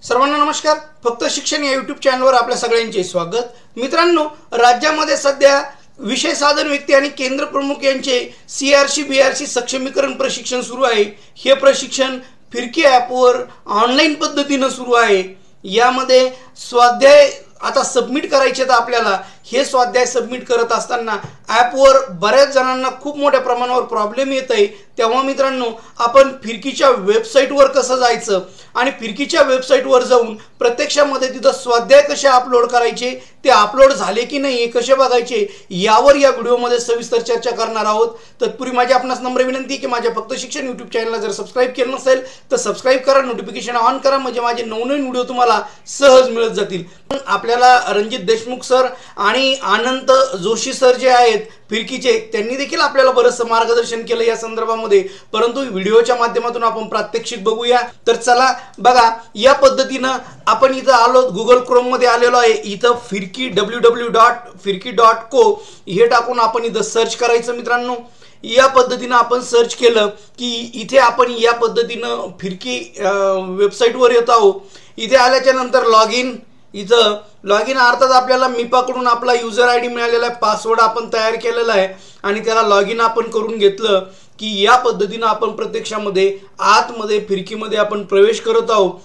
सर्वांना नमस्कार। फक्त शिक्षण या यूट्यूब चॅनलवर आपल्या सगळ्यांचे स्वागत। मित्रांनो, राज्यामध्ये सध्या विषय साधन व्यक्ती आणि केंद्र प्रमुख यांचे सीआरसी बीआरसी सक्षमीकरण प्रशिक्षण सुरू आहे। हे प्रशिक्षण फिरकी ॲपवर ऑनलाईन पद्धतीने सुरू आहे। यामध्ये स्वाध्याय आता सबमिट करायचे तर आपल्याला हे स्वाध्याय सबमिट करत असताना ॲपवर बऱ्याच जणांना खूप मोठ्या प्रमाणावर प्रॉब्लेम येत आहे। तेव्हा मित्रांनो, आपण फिरकीच्या वेबसाईटवर कसं जायचं आणि फिरकीच्या वेबसाईटवर जाऊन प्रत्यक्षामध्ये तिथं स्वाध्याय कसे अपलोड करायचे, ते अपलोड झाले की नाही हे कसे बघायचे, यावर या व्हिडिओमध्ये सविस्तर चर्चा करणार आहोत। तत्पूर्वी माझी आपणास नम्र विनंती की माझ्या फक्त शिक्षण यूट्यूब चॅनलला जर सबस्क्राइब केलं नसेल तर सबस्क्राइब करा, नोटिफिकेशन ऑन करा, म्हणजे माझे नवनवीन व्हिडिओ तुम्हाला सहज मिळत जातील। आपल्याला रणजित देशमुख सर आणि अनंत जोशी सर जे आहेत फिरकीचे, त्यांनी देखील आपल्याला बरंच मार्गदर्शन केलं या संदर्भामध्ये, परंतु व्हिडिओच्या माध्यमातून आपण प्रात्यक्षिक बघूया। तर चला बघा, या पद्धतीनं आपण इथं आलो, गुगल क्रोम मध्ये आलेलो आहे। इथं फिरकी www.firki.co हे टाकून आपण इथं सर्च करायचं। मित्रांनो, या पद्धतीनं आपण सर्च केलं की इथे आपण या पद्धतीनं फिरकी वेबसाईटवर येत आहोत। इथे आल्याच्या नंतर इथं लॉग इन अर्थात आपल्याला मिपाकडून आपला युजर आयडी मिळालेला आहे, पासवर्ड आपण तयार केलेला आहे आणि त्याला लॉग इन आपण करून घेतलं की या पद्धतीनं आपण प्रत्यक्षामध्ये आतमध्ये फिरकीमध्ये आपण प्रवेश करत आहोत।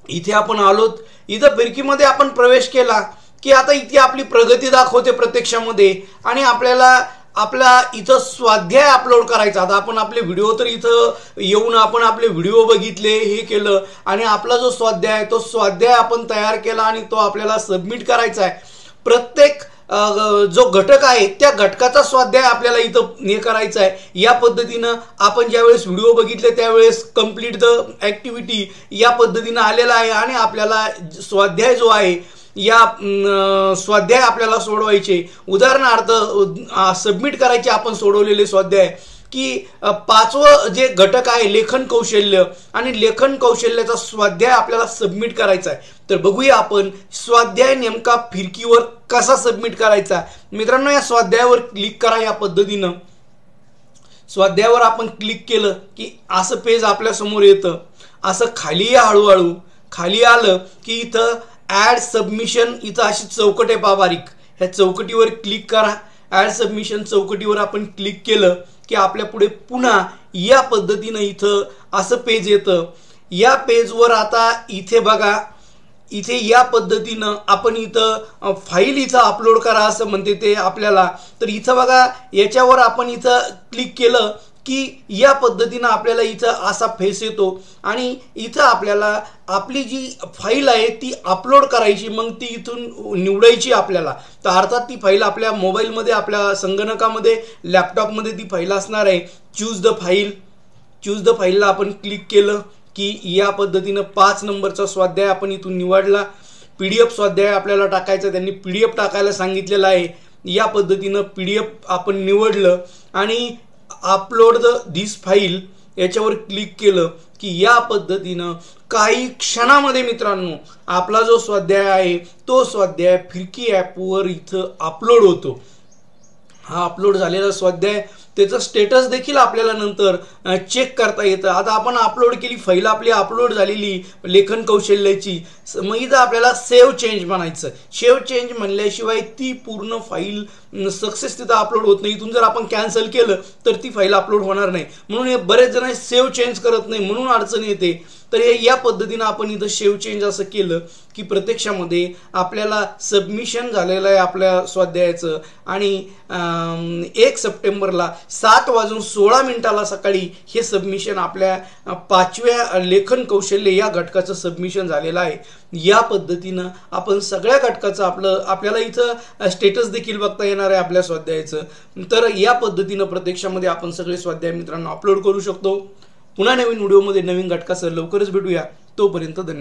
इथे आपण आलोत, इथं फिरकीमध्ये आपण प्रवेश केला की आता इथे आपली प्रगती दाखवते प्रत्यक्षामध्ये आणि आपला इथं स्वाध्याय अपलोड करायचा। आता आपण आपले व्हिडिओ तर इथं येऊन आपण आपले व्हिडिओ बघितले, हे केलं आणि आपला जो स्वाध्याय आहे तो स्वाध्याय आपण तयार केला आणि तो आपल्याला सबमिट करायचा आहे। प्रत्येक जो घटक आहे त्या घटकाचा स्वाध्याय आपल्याला इथं हे करायचा आहे। या पद्धतीनं आपण ज्यावेळेस व्हिडिओ बघितले त्यावेळेस कंप्लीट द ॲक्टिव्हिटी या पद्धतीनं आलेला आहे आणि आपल्याला स्वाध्याय जो आहे या स्वाध्याय आपल्याला सोडवायचे। उदाहरणार्थ सबमिट करायचे आपण सोडवलेले स्वाध्याय की पाचवं जे घटक आहे लेखन कौशल्य, आणि लेखन कौशल्याचा स्वाध्याय आपल्याला सबमिट करायचा आहे। तर बघूया आपण स्वाध्याय नेमका फिरकीवर कसा सबमिट करायचा। मित्रांनो, या स्वाध्यायावर क्लिक करा। या पद्धतीनं स्वाध्यायावर आपण क्लिक केलं की असं पेज आपल्या समोर येतं। असं खाली या, हळूहळू खाली आलं की इथं ॲड सबमिशन, इथं अशी चौकट आहे पहा बारीक, ह्या चौकटीवर क्लिक करा। ॲड सबमिशन चौकटीवर आपण क्लिक केलं की आपल्या पुढे पुन्हा या पद्धतीनं इथं असं पेज येतं। या पेजवर आता इथे बघा, इथे या पद्धतीनं आपण इथं फाईल इथं अपलोड करा असं म्हणते ते आपल्याला। तर इथं बघा, याच्यावर आपण इथं क्लिक केलं की या पद्धतीनं आपल्याला इथं असा फेस येतो आणि इथं आपल्याला आपली जी फाईल आहे ती अपलोड करायची, मग ती इथून निवडायची आपल्याला। तर अर्थात ती फाईल आपल्या मोबाईलमध्ये, आपल्या संगणकामध्ये, लॅपटॉपमध्ये ती फाईल असणार आहे। चूज द फाईलला आपण क्लिक केलं की या पद्धतीनं 5 नंबरचा स्वाध्याय आपण इथून निवडला। PDF स्वाध्याय आपल्याला टाकायचा, त्यांनी PDF टाकायला सांगितलेलं आहे। या पद्धतीनं PDF आपण निवडलं आणि अपलोड दिस फाईल याच्यावर क्लिक केलं की या पद्धतीनं काही क्षणामध्ये मित्रांनो आपला जो स्वाध्याय आहे तो स्वाध्याय फिरकी ॲपवर इथं अपलोड होतो। हा अपलोड झालेला स्वाध्याय, त्याचं स्टेटस देखील आपल्याला नंतर चेक करता येतं। आता आपण अपलोड केली फाईल, आपली अपलोड झालेली लेखन कौशल्याची, मग इथं आपल्याला सेव्ह चेंज म्हणायचं। सेव्ह चेंज म्हणल्याशिवाय ती पूर्ण फाईल सक्सेस तिथं अपलोड होत नाही। इथून जर आपण कॅन्सल केलं तर ती फाईल अपलोड होणार नाही, म्हणून हे बरेच जण सेव्ह चेंज करत नाही, म्हणून अडचण येते। तर या पद्धतीनं आपण इथं सेव्ह चेंज असं केलं की प्रत्यक्षामध्ये आपल्याला सबमिशन झालेलं आहे आपल्या स्वाध्यायाचं आणि 1 सप्टेंबरला 7:16 सकाळी हे सबमिशन आपल्या 5व्या लेखन कौशल्य या घटकाचं सबमिशन झालेलं आहे। या पद्धतीनं आपण सगळ्या घटकाचं आपल्याला इथं स्टेटस देखील बघता येणार आहे आपल्या स्वाध्यायाचं। तर या पद्धतीनं प्रत्यक्षामध्ये आपण सगळे स्वाध्याय मित्रांनो अपलोड करू शकतो। पुन्हा नवीन व्हिडिओमध्ये नवीन घटकासह लवकरच भेटूया, तोपर्यंत धन्यवाद।